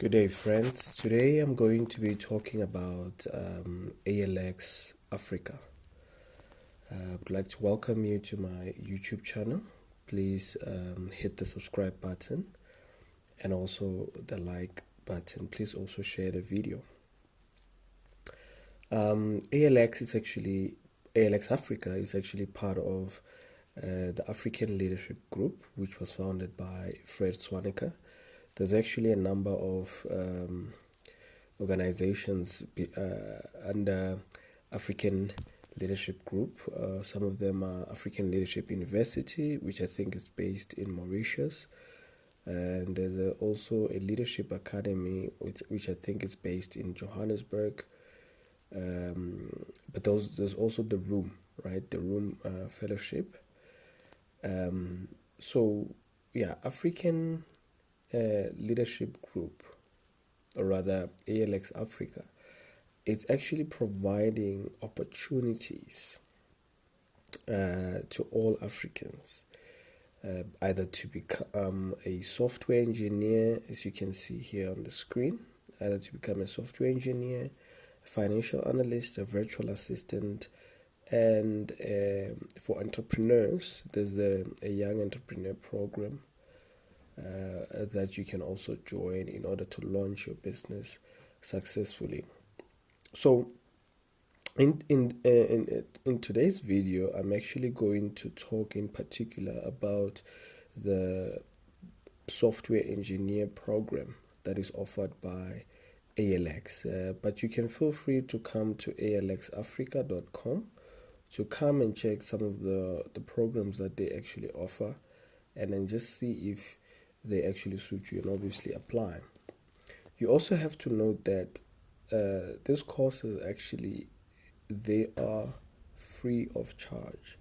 Good day, friends. Today I'm going to be talking about ALX Africa. I would like to welcome you to my YouTube channel. Please hit the subscribe button and also the like button. Please also share the video. ALX Africa is actually part of the African Leadership Group, which was founded by Fred Swaneker. There's actually a number of organizations under African Leadership Group. Some of them are African Leadership University, which I think is based in Mauritius. And there's also a Leadership Academy, which I think is based in Johannesburg. But there's also the Room, right? The Room Fellowship. African Leadership Group, or rather ALX Africa, it's actually providing opportunities to all Africans, either to become a software engineer, as you can see here on the screen, either to become a software engineer, a financial analyst, a virtual assistant, and for entrepreneurs, there's a young entrepreneur program that you can also join in order to launch your business successfully. So in today's video, I'm actually going to talk in particular about the software engineer program that is offered by ALX. But you can feel free to come to alxafrica.com to come and check some of the programs that they actually offer, and then just see if they actually suit you and obviously apply. You also have to note that these courses actually, they are free of charge.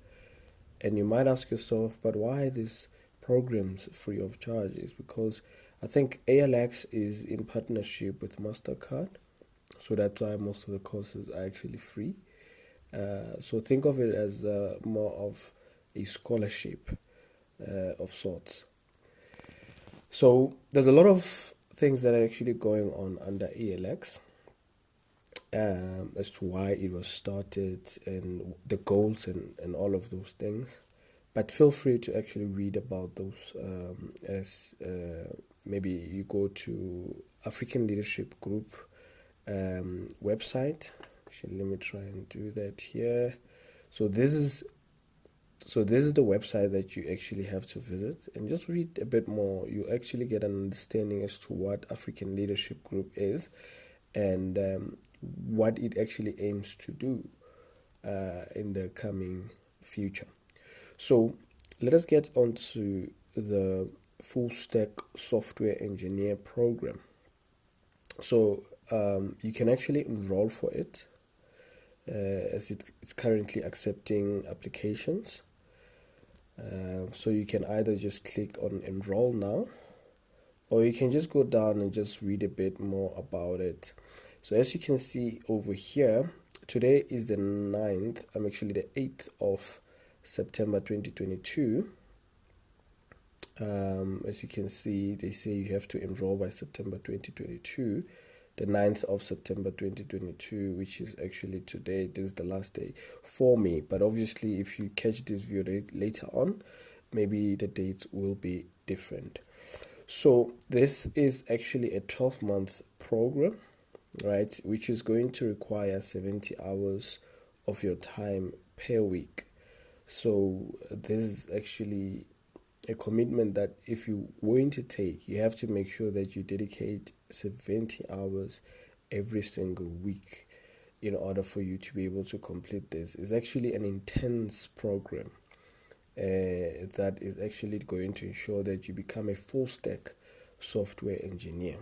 And you might ask yourself, but why these programs free of charge? Is because I think ALX is in partnership with MasterCard, so that's why most of the courses are actually free. So think of it as more of a scholarship of sorts. So there's a lot of things that are actually going on under ALX as to why it was started and the goals and all of those things. But feel free to actually read about those as maybe you go to African Leadership Group website. Actually, let me try and do that here. So this is the website that you actually have to visit and just read a bit more. You actually get an understanding as to what African Leadership Group is and what it actually aims to do in the coming future. So let us get on to the full stack software engineer program. So you can actually enroll for it as it's currently accepting applications. So you can either just click on enroll now, or you can just go down and just read a bit more about it. So as you can see over here, today is the 9th, I'm actually the 8th of September 2022. As you can see, they say you have to enroll by September 2022. The 9th of September 2022, which is actually today. This is the last day for me, but obviously if you catch this video later on, maybe the dates will be different. So this is actually a 12-month program, right, which is going to require 70 hours of your time per week. So this is actually a commitment that if you're going to take, you have to make sure that you dedicate 70 hours every single week in order for you to be able to complete this. It's actually an intense program that is actually going to ensure that you become a full stack software engineer.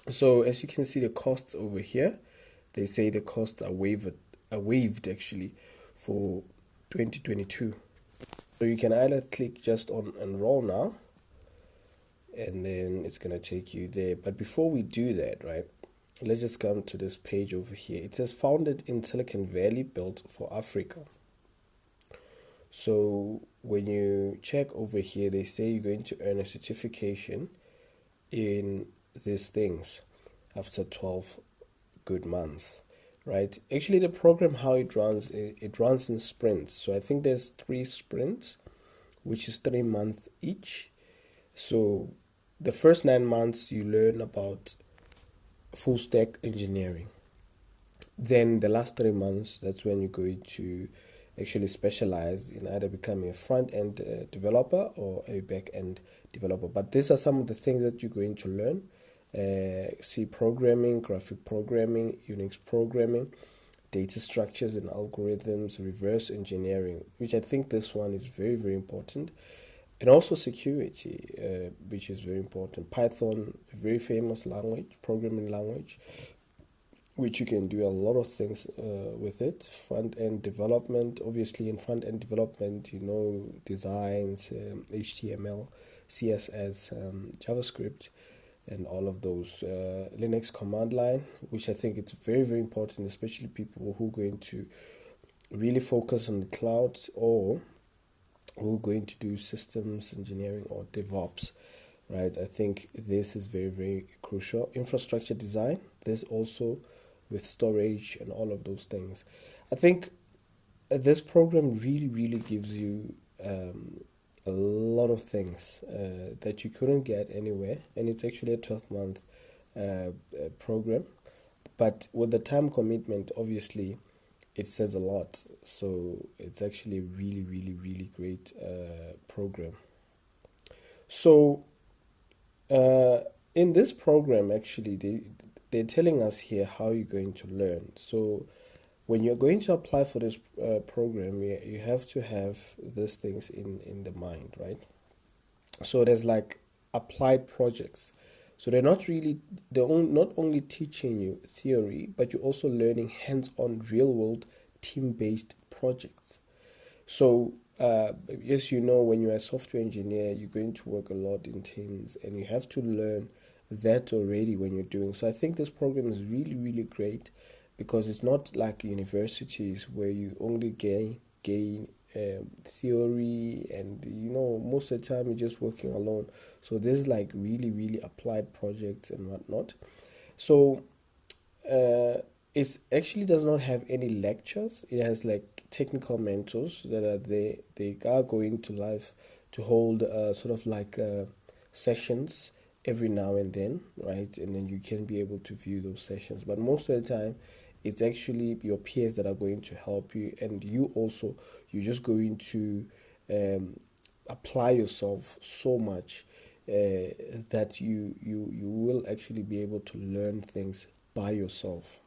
So as you can see, the costs over here, they say the costs are waived actually for 2022. So you can either click just on enroll now, and then it's going to take you there. But before we do that, right, let's just come to this page over here. It says founded in Silicon Valley, built for Africa. So when you check over here, they say you're going to earn a certification in these things after 12 good months, right? Actually, the program, how it runs in sprints. So I think there's 3 sprints, which is 3 months each. So the first 9 months you learn about full stack engineering. Then the last 3 months, that's when you're going to actually specialize in either becoming a front end developer or a back end developer. But these are some of the things that you're going to learn: C programming, graphic programming, Unix programming, data structures and algorithms, reverse engineering, which I think this one is very, very important. And also security, which is very important. Python, a very famous language, programming language, which you can do a lot of things with it. Front end development, obviously, in front end development, designs, HTML, CSS, JavaScript, and all of those. Linux command line, which I think it's very, very important, especially people who are going to really focus on the cloud, or who are going to do systems engineering or DevOps, right? I think this is very, very crucial. Infrastructure design, there's also with storage and all of those things. I think this program really, really gives you a lot of things that you couldn't get anywhere, and it's actually a 12-month program. But with the time commitment, obviously, it says a lot. So it's actually a really, really, really great program. So in this program, actually, they're telling us here how you're going to learn. So when you're going to apply for this program, you have to have these things in the mind, right? So there's like applied projects. So not only teaching you theory, but you're also learning hands-on, real-world, team-based projects. So as you know, when you're a software engineer, you're going to work a lot in teams, and you have to learn that already when you're doing. So I think this program is really, really great, because it's not like universities where you only gain theory, and most of the time you're just working alone. So this is like really, really applied projects and whatnot. So it actually does not have any lectures. It has like technical mentors that are there. They are going to live to hold sort of like sessions every now and then, right? And then you can be able to view those sessions. But most of the time, it's actually your peers that are going to help you, and you're just going to apply yourself so much that you will actually be able to learn things by yourself.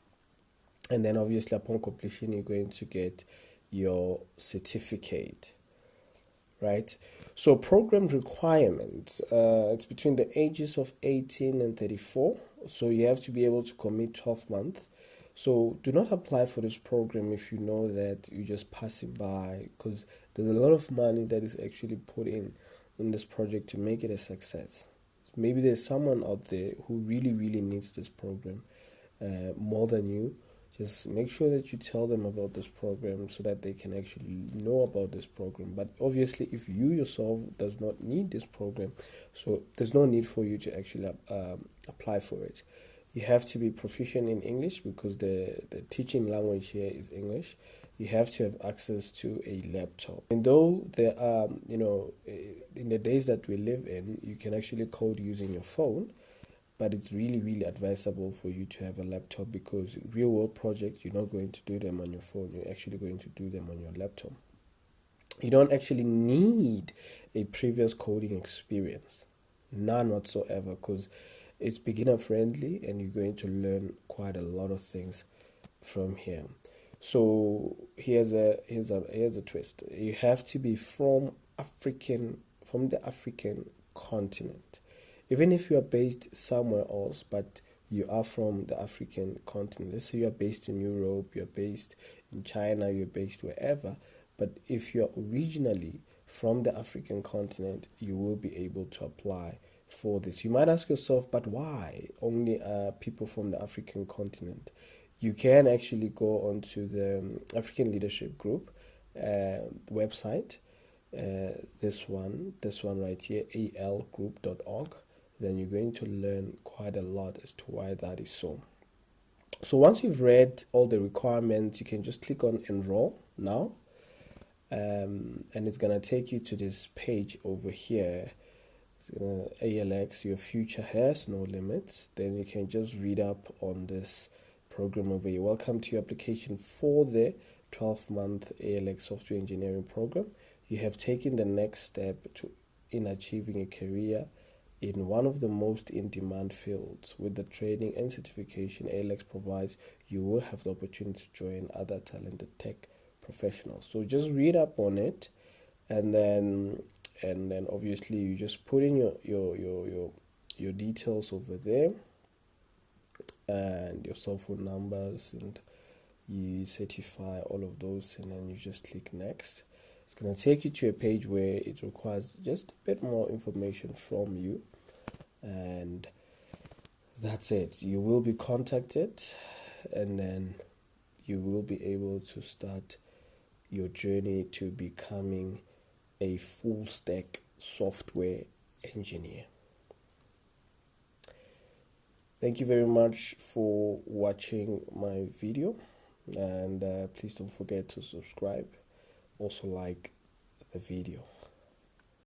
And then obviously upon completion, you're going to get your certificate, right? So program requirements, it's between the ages of 18 and 34. So you have to be able to commit 12 months. So do not apply for this program if you know that you're just passing by, because there's a lot of money that is actually put in this project to make it a success. Maybe there's someone out there who really, really needs this program more than you. Just make sure that you tell them about this program so that they can actually know about this program. But obviously, if you yourself does not need this program, so there's no need for you to actually apply for it. You have to be proficient in English, because the teaching language here is English. You have to have access to a laptop. And though there are, in the days that we live in, you can actually code using your phone, but it's really, really advisable for you to have a laptop, because real world projects, you're not going to do them on your phone. You're actually going to do them on your laptop. You don't actually need a previous coding experience, none whatsoever, because it's beginner friendly, and you're going to learn quite a lot of things from here. So here's a twist. You have to be from the African continent. Even if you are based somewhere else, but you are from the African continent. Let's say you are based in Europe, you're based in China, you're based wherever. But if you're originally from the African continent, you will be able to apply for this. You might ask yourself, but why only people from the African continent? You can actually go onto the African Leadership Group website. This one right here, algroup.org. then you're going to learn quite a lot as to why that is so. So once you've read all the requirements, you can just click on enroll now, and it's gonna take you to this page over here. It's gonna ALX, your future has no limits. Then you can just read up on this program over here. Welcome to your application for the 12-month ALX software engineering program. You have taken the next step in achieving a career in one of the most in-demand fields. With the training and certification ALX provides, you will have the opportunity to join other talented tech professionals. So just read up on it, and then obviously you just put in your details over there, and your cell phone numbers, and you certify all of those, and then you just click next. It's going to take you to a page where it requires just a bit more information from you, and that's it. You will be contacted, and then you will be able to start your journey to becoming a full stack software engineer. Thank you very much for watching my video, and please don't forget to subscribe. Also like the video.